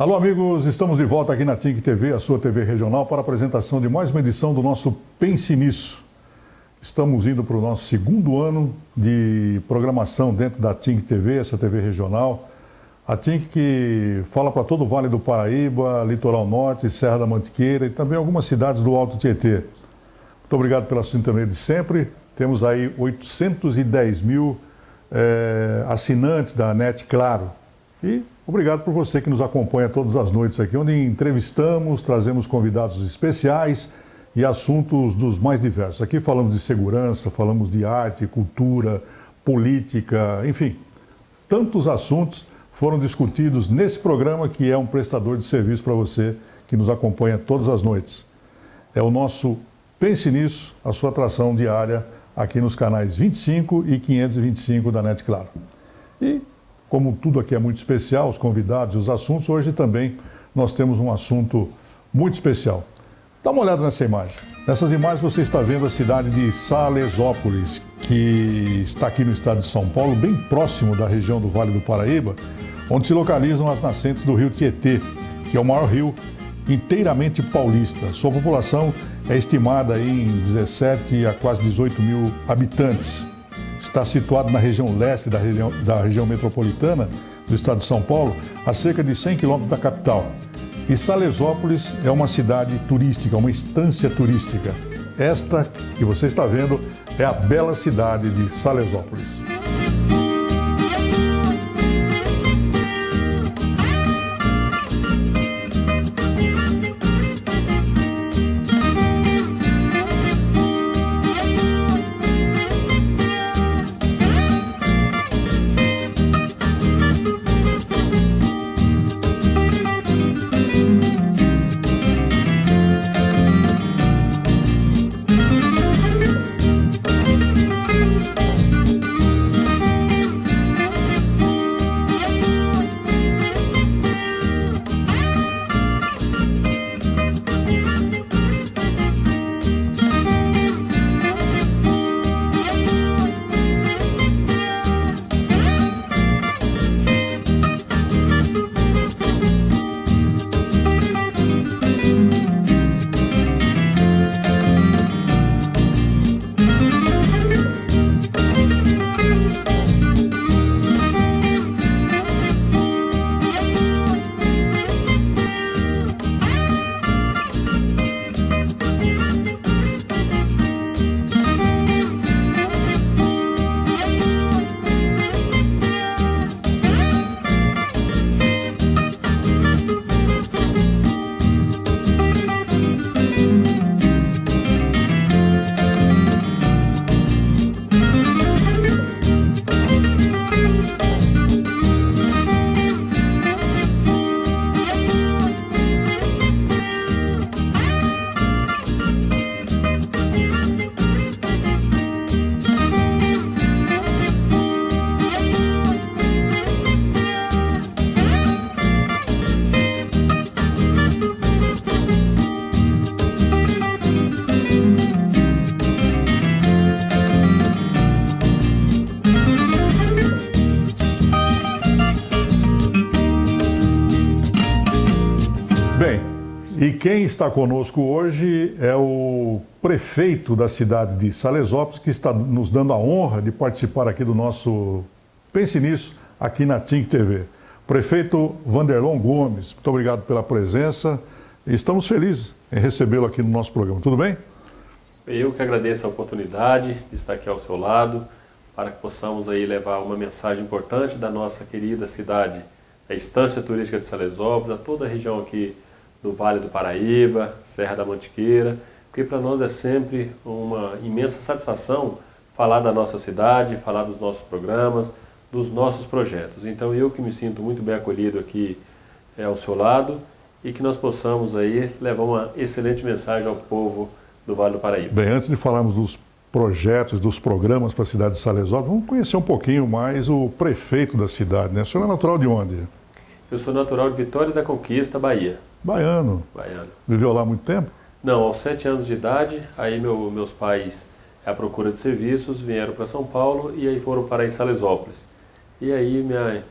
Alô, amigos, estamos de volta aqui na TINC TV, a sua TV regional, para a apresentação de mais uma edição do nosso Pense Nisso. Estamos indo para o nosso segundo ano de programação dentro da TINC TV, essa TV regional. A TINC que fala para todo o Vale do Paraíba, Litoral Norte, Serra da Mantiqueira e também algumas cidades do Alto Tietê. Muito obrigado pela sintonia de sempre. Temos aí 810 mil assinantes da NET Claro. E obrigado por você que nos acompanha todas as noites aqui, onde entrevistamos, trazemos convidados especiais e assuntos dos mais diversos. Aqui falamos de segurança, falamos de arte, cultura, política, enfim. Tantos assuntos foram discutidos nesse programa que é um prestador de serviço para você que nos acompanha todas as noites. É o nosso Pense Nisso, a sua atração diária aqui nos canais 25 e 525 da NET Claro. E como tudo aqui é muito especial, os convidados e os assuntos, hoje também nós temos um assunto muito especial. Dá uma olhada nessa imagem. Nessas imagens você está vendo a cidade de Salesópolis, que está aqui no estado de São Paulo, bem próximo da região do Vale do Paraíba, onde se localizam as nascentes do rio Tietê, que é o maior rio inteiramente paulista. Sua população é estimada em 17 a quase 18 mil habitantes. Está situado na região leste da região metropolitana do estado de São Paulo, a cerca de 100 quilômetros da capital. E Salesópolis é uma cidade turística, uma estância turística. Esta que você está vendo é a bela cidade de Salesópolis. E quem está conosco hoje é o prefeito da cidade de Salesópolis, que está nos dando a honra de participar aqui do nosso Pense Nisso, aqui na TINC TV. Prefeito Vanderlon Gomes, muito obrigado pela presença. Estamos felizes em recebê-lo aqui no nosso programa. Tudo bem? Eu que agradeço a oportunidade de estar aqui ao seu lado, para que possamos aí levar uma mensagem importante da nossa querida cidade, a Estância Turística de Salesópolis, a toda a região aqui do Vale do Paraíba, Serra da Mantiqueira, porque para nós é sempre uma imensa satisfação falar da nossa cidade, falar dos nossos programas, dos nossos projetos. Então eu que me sinto muito bem acolhido aqui ao seu lado e que nós possamos aí levar uma excelente mensagem ao povo do Vale do Paraíba. Bem, antes de falarmos dos projetos, dos programas para a cidade de Salesópolis, vamos conhecer um pouquinho mais o prefeito da cidade, né? O senhor é natural de onde? Eu sou natural de Vitória da Conquista, Bahia. Baiano. Baiano. Viveu lá há muito tempo? Não, aos 7 anos de idade, aí meus pais, à procura de serviços, vieram para São Paulo e aí foram para Salesópolis. E aí,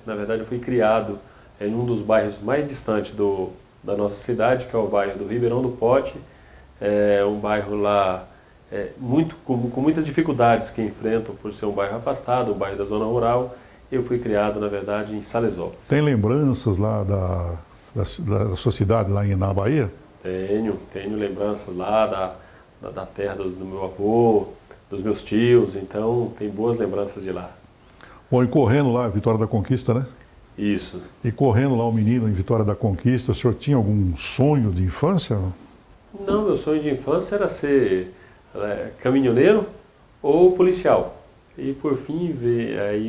na verdade, eu fui criado em um dos bairros mais distantes da nossa cidade, que é o bairro do Ribeirão do Pote. É um bairro lá com muitas dificuldades que enfrentam por ser um bairro afastado, um bairro da zona rural. Eu fui criado, na verdade, em Salesópolis. Tem lembranças lá da sua cidade, lá na Bahia? Tenho lembranças lá da terra do meu avô, dos meus tios, então tem boas lembranças de lá. Bom, e correndo lá, Vitória da Conquista, né? Isso. E correndo lá o menino em Vitória da Conquista, o senhor tinha algum sonho de infância? Não, meu sonho de infância era ser caminhoneiro ou policial. E por fim,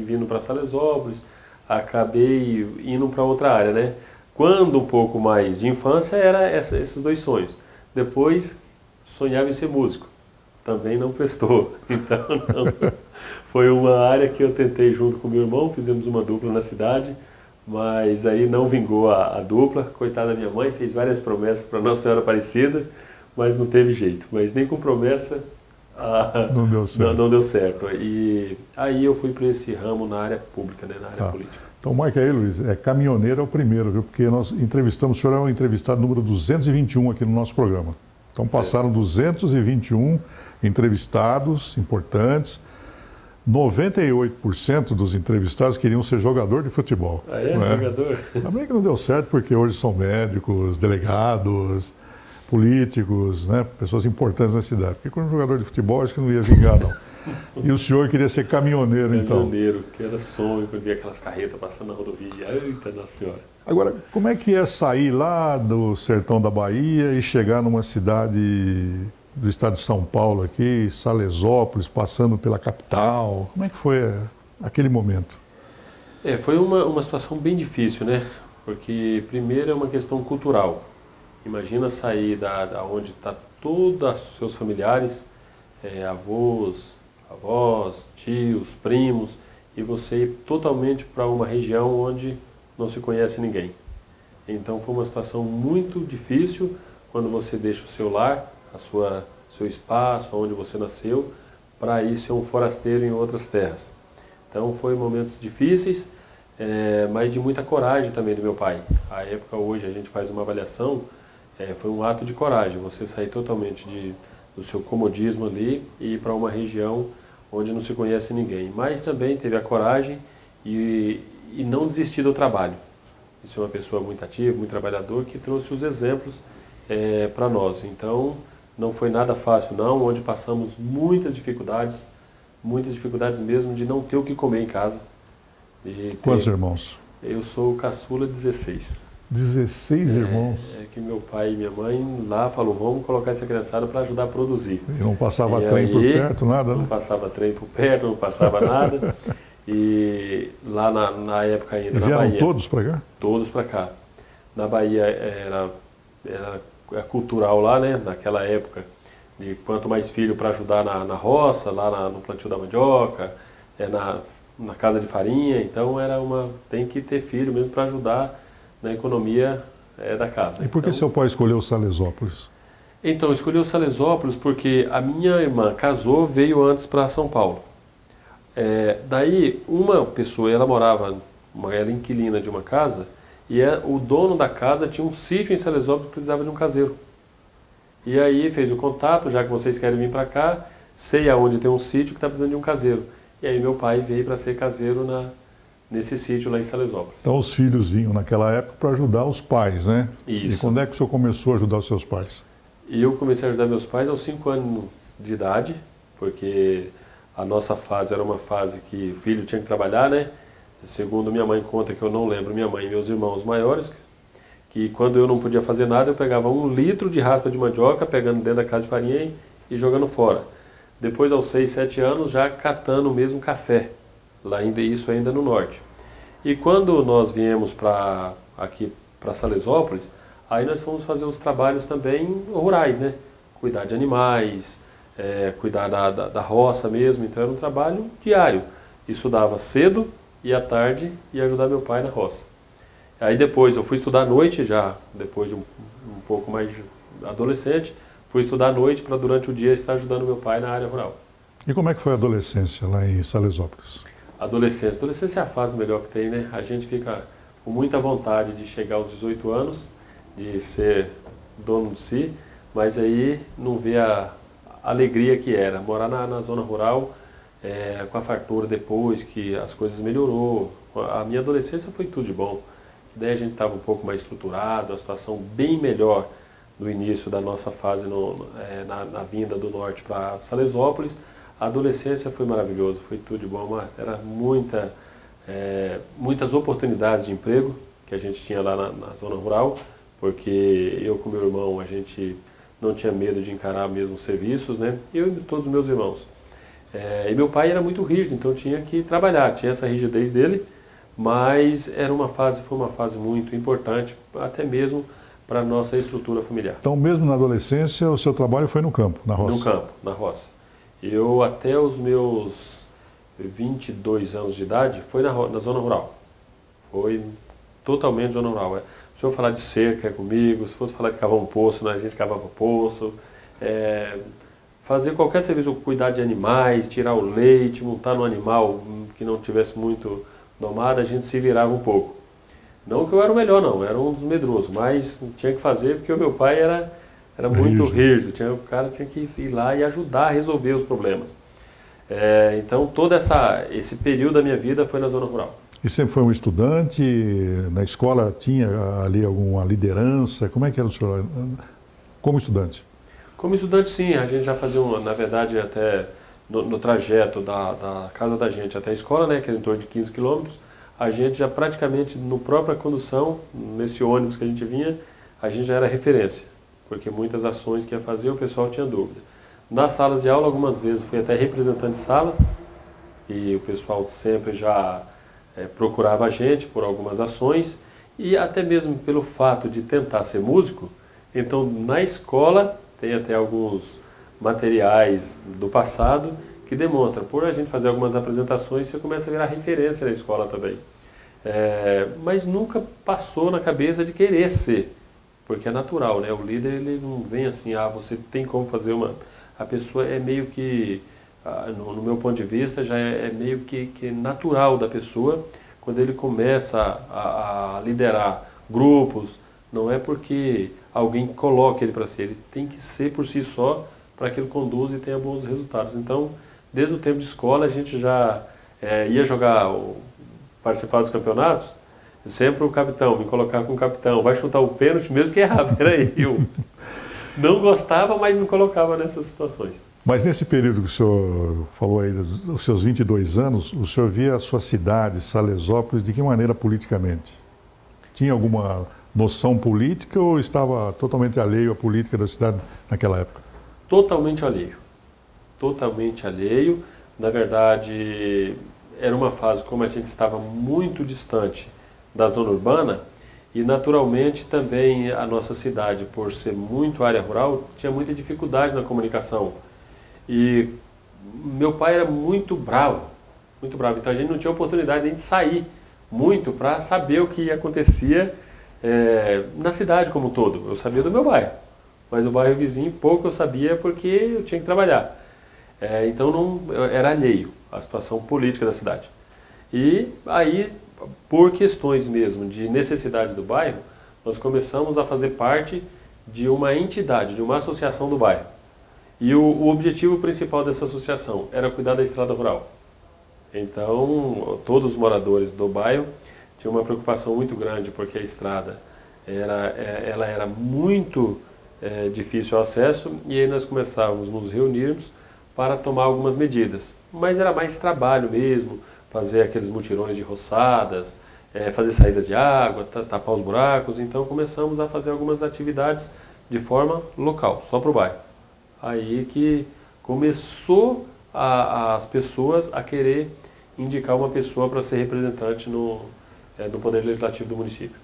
vindo para Salesópolis, acabei indo para outra área, né? Quando um pouco mais de infância, era esses dois sonhos. Depois, sonhava em ser músico. Também não prestou. Então, não. Foi uma área que eu tentei junto com meu irmão, fizemos uma dupla na cidade, mas aí não vingou a dupla. Coitada da minha mãe, fez várias promessas para Nossa Senhora Aparecida, mas não teve jeito. Mas nem com promessa não deu certo. Não deu certo. E aí eu fui para esse ramo na área pública, né, na área política. Então, Mike aí, Luiz, caminhoneiro é o primeiro, viu? Porque nós entrevistamos, o senhor é o entrevistado número 221 aqui no nosso programa. Então, certo. Passaram 221 entrevistados importantes. 98% dos entrevistados queriam ser jogador de futebol. Ah, é? Jogador? Também que não deu certo, porque hoje são médicos, delegados, políticos, né? Pessoas importantes na cidade. Porque quando jogador de futebol, acho que não ia vingar, não. E o senhor queria ser caminhoneiro, então? Caminhoneiro, que era sonho, quando via aquelas carretas passando na rodovia. Eita, Nossa Senhora. Agora, como é que é sair lá do sertão da Bahia e chegar numa cidade do estado de São Paulo aqui, Salesópolis, passando pela capital? Como é que foi aquele momento? Foi uma situação bem difícil, né? Porque primeiro é uma questão cultural. Imagina sair da onde está todos os seus familiares, avós, tios, primos, e você ir totalmente para uma região onde não se conhece ninguém. Então foi uma situação muito difícil quando você deixa o seu lar, seu espaço, onde você nasceu, para ir ser um forasteiro em outras terras. Então foi momentos difíceis, mas de muita coragem também do meu pai. À época, hoje a gente faz uma avaliação, foi um ato de coragem, você sair totalmente do seu comodismo ali e ir para uma região onde não se conhece ninguém. Mas também teve a coragem e não desistir do trabalho. Isso é uma pessoa muito ativa, muito trabalhador, que trouxe os exemplos para nós. Então, não foi nada fácil não, onde passamos muitas dificuldades mesmo de não ter o que comer em casa. Quantos irmãos? Eu sou o caçula 16. 16 irmãos? Que meu pai e minha mãe lá falou, vamos colocar essa criançada para ajudar a produzir. E não passava trem por perto, nada, né? Não passava trem por perto, não passava nada. E lá na época ainda, na Bahia... todos para cá? Todos para cá. Na Bahia era cultural lá, né? Naquela época, de quanto mais filho para ajudar na roça, lá no plantio da mandioca, na casa de farinha. Então tem que ter filho mesmo para ajudar na economia da casa. E por que seu pai escolheu Salesópolis? Então, escolheu Salesópolis porque a minha irmã casou, veio antes para São Paulo. Daí, uma pessoa, ela era inquilina de uma casa, e o dono da casa tinha um sítio em Salesópolis que precisava de um caseiro. E aí fez o contato, já que vocês querem vir para cá, sei aonde tem um sítio que está precisando de um caseiro. E aí meu pai veio para ser caseiro nesse sítio lá em Salesópolis. Então os filhos vinham naquela época para ajudar os pais, né? Isso. E quando é que o senhor começou a ajudar os seus pais? Eu comecei a ajudar meus pais aos 5 anos de idade, porque a nossa fase era uma fase que o filho tinha que trabalhar, né? Segundo minha mãe conta, que eu não lembro, minha mãe e meus irmãos maiores, que quando eu não podia fazer nada, eu pegava 1 litro de raspa de mandioca, pegando dentro da casa de farinha e jogando fora. Depois, aos 6, 7 anos, já catando mesmo café, isso ainda no norte. E quando nós viemos aqui para Salesópolis, aí nós fomos fazer os trabalhos também rurais, né? Cuidar de animais, cuidar da roça mesmo, então era um trabalho diário. Estudava cedo e à tarde ia ajudar meu pai na roça. Aí depois eu fui estudar à noite já, depois de um pouco mais adolescente, fui estudar à noite para durante o dia estar ajudando meu pai na área rural. E como é que foi a adolescência lá em Salesópolis? Adolescência é a fase melhor que tem, né? A gente fica com muita vontade de chegar aos 18 anos, de ser dono de si, mas aí não vê a alegria que era. Morar na zona rural, com a fartura depois que as coisas melhorou. A minha adolescência foi tudo de bom. Daí a gente estava um pouco mais estruturado, a situação bem melhor no início da nossa fase na vinda do norte para Salesópolis. A adolescência foi maravilhosa, foi tudo de bom. Era muitas oportunidades de emprego que a gente tinha lá na zona rural, porque eu com meu irmão, a gente não tinha medo de encarar mesmo os serviços, né? Eu e todos os meus irmãos. E meu pai era muito rígido, então tinha que trabalhar, tinha essa rigidez dele, mas foi uma fase muito importante, até mesmo para a nossa estrutura familiar. Então, mesmo na adolescência, o seu trabalho foi no campo, na roça? No campo, na roça. Eu, até os meus 22 anos de idade, foi na zona rural. Foi totalmente zona rural. Se eu falar de cerca comigo, se fosse falar de cavar um poço, a gente cavava poço. Fazer qualquer serviço, cuidar de animais, tirar o leite, montar no animal que não tivesse muito domado, a gente se virava um pouco. Não que eu era o melhor, não, era um dos medrosos, mas tinha que fazer porque o meu pai era muito rígido. O cara tinha que ir lá e ajudar a resolver os problemas. Então, todo esse período da minha vida foi na zona rural. E sempre foi um estudante? Na escola tinha ali alguma liderança? Como é que era o senhor como estudante? Como estudante, sim. A gente já fazia, na verdade, até no trajeto da casa da gente até a escola, né, que era em torno de 15 quilômetros, a gente já praticamente, no própria condução, nesse ônibus que a gente vinha, a gente já era referência, porque muitas ações que ia fazer o pessoal tinha dúvida. Nas salas de aula, algumas vezes, fui até representante de sala, e o pessoal sempre já procurava a gente por algumas ações, e até mesmo pelo fato de tentar ser músico. Então, na escola, tem até alguns materiais do passado que demonstram, por a gente fazer algumas apresentações, você começa a virar referência na escola também. Mas nunca passou na cabeça de querer ser, porque é natural, né? O líder, ele não vem assim, você tem como fazer uma... A pessoa é meio que, no meu ponto de vista, já é meio que natural da pessoa, quando ele começa a liderar grupos, não é porque alguém coloca ele para ser, ele tem que ser por si só, para que ele conduza e tenha bons resultados. Então, desde o tempo de escola, a gente já ia participar dos campeonatos, sempre o capitão, me colocava como capitão, vai chutar o pênalti mesmo que errava, era eu. Não gostava, mas me colocava nessas situações. Mas nesse período que o senhor falou aí, dos seus 22 anos, o senhor via a sua cidade, Salesópolis, de que maneira politicamente? Tinha alguma noção política ou estava totalmente alheio à política da cidade naquela época? Totalmente alheio. Totalmente alheio. Na verdade, era uma fase como a gente estava muito distante da zona urbana e, naturalmente, também a nossa cidade, por ser muito área rural, tinha muita dificuldade na comunicação. E meu pai era muito bravo, então a gente não tinha oportunidade nem de sair muito para saber o que acontecia na cidade como um todo. Eu sabia do meu bairro, mas o bairro vizinho pouco eu sabia porque eu tinha que trabalhar. Então era alheio à situação política da cidade. E aí, por questões mesmo de necessidade do bairro, nós começamos a fazer parte de uma entidade, de uma associação do bairro. E o objetivo principal dessa associação era cuidar da estrada rural. Então, todos os moradores do bairro tinham uma preocupação muito grande, porque a estrada ela era muito difícil o acesso, e aí nós começávamos a nos reunirmos para tomar algumas medidas. Mas era mais trabalho mesmo, fazer aqueles mutirões de roçadas, fazer saídas de água, tapar os buracos. Então começamos a fazer algumas atividades de forma local, só para o bairro. Aí que começou as pessoas a querer indicar uma pessoa para ser representante no Poder Legislativo do município.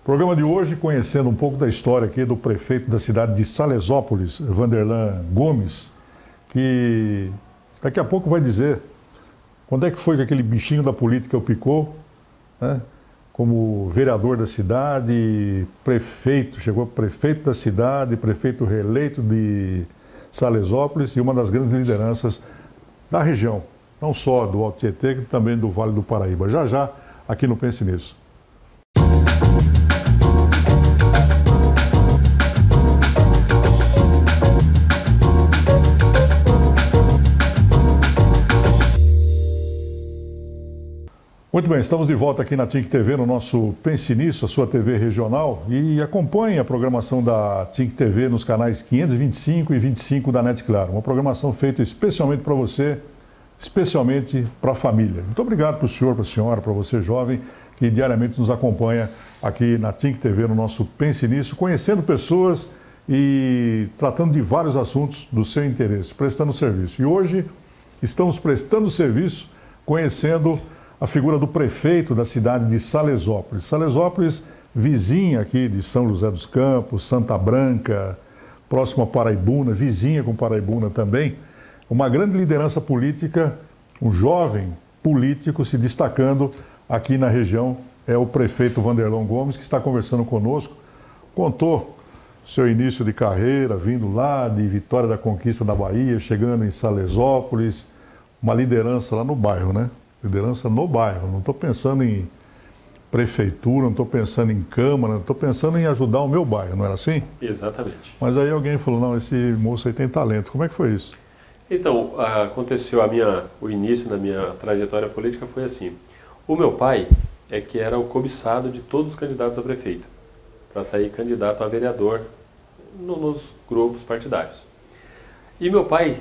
Programa de hoje, conhecendo um pouco da história aqui do prefeito da cidade de Salesópolis, Vanderlan Gomes, que daqui a pouco vai dizer quando é que foi que aquele bichinho da política o picou, né? Como vereador da cidade, prefeito, chegou prefeito da cidade, prefeito reeleito de Salesópolis e uma das grandes lideranças da região, não só do Alto Tietê, como também do Vale do Paraíba. Já, aqui no Pense Nisso. Muito bem, estamos de volta aqui na TINC TV, no nosso Pense Nisso, a sua TV regional, e acompanhe a programação da TINC TV nos canais 525 e 25 da NET Claro. Uma programação feita especialmente para você, especialmente para a família. Muito obrigado para o senhor, para a senhora, para você jovem, que diariamente nos acompanha aqui na TINC TV, no nosso Pense Nisso, conhecendo pessoas e tratando de vários assuntos do seu interesse, prestando serviço. E hoje estamos prestando serviço, conhecendo a figura do prefeito da cidade de Salesópolis. Salesópolis, vizinha aqui de São José dos Campos, Santa Branca, próximo a Paraibuna, vizinha com Paraibuna também. Uma grande liderança política, um jovem político se destacando aqui na região, é o prefeito Wanderlon Gomes, que está conversando conosco. Contou seu início de carreira, vindo lá de Vitória da Conquista da Bahia, chegando em Salesópolis, uma liderança lá no bairro, né? Liderança no bairro, não estou pensando em prefeitura, não estou pensando em câmara, não estou pensando em ajudar o meu bairro, não era assim? Exatamente. Mas aí alguém falou, não, esse moço aí tem talento. Como é que foi isso? Então, aconteceu o início da minha trajetória política foi assim. O meu pai é que era o cobiçado de todos os candidatos a prefeito, para sair candidato a vereador nos grupos partidários. E meu pai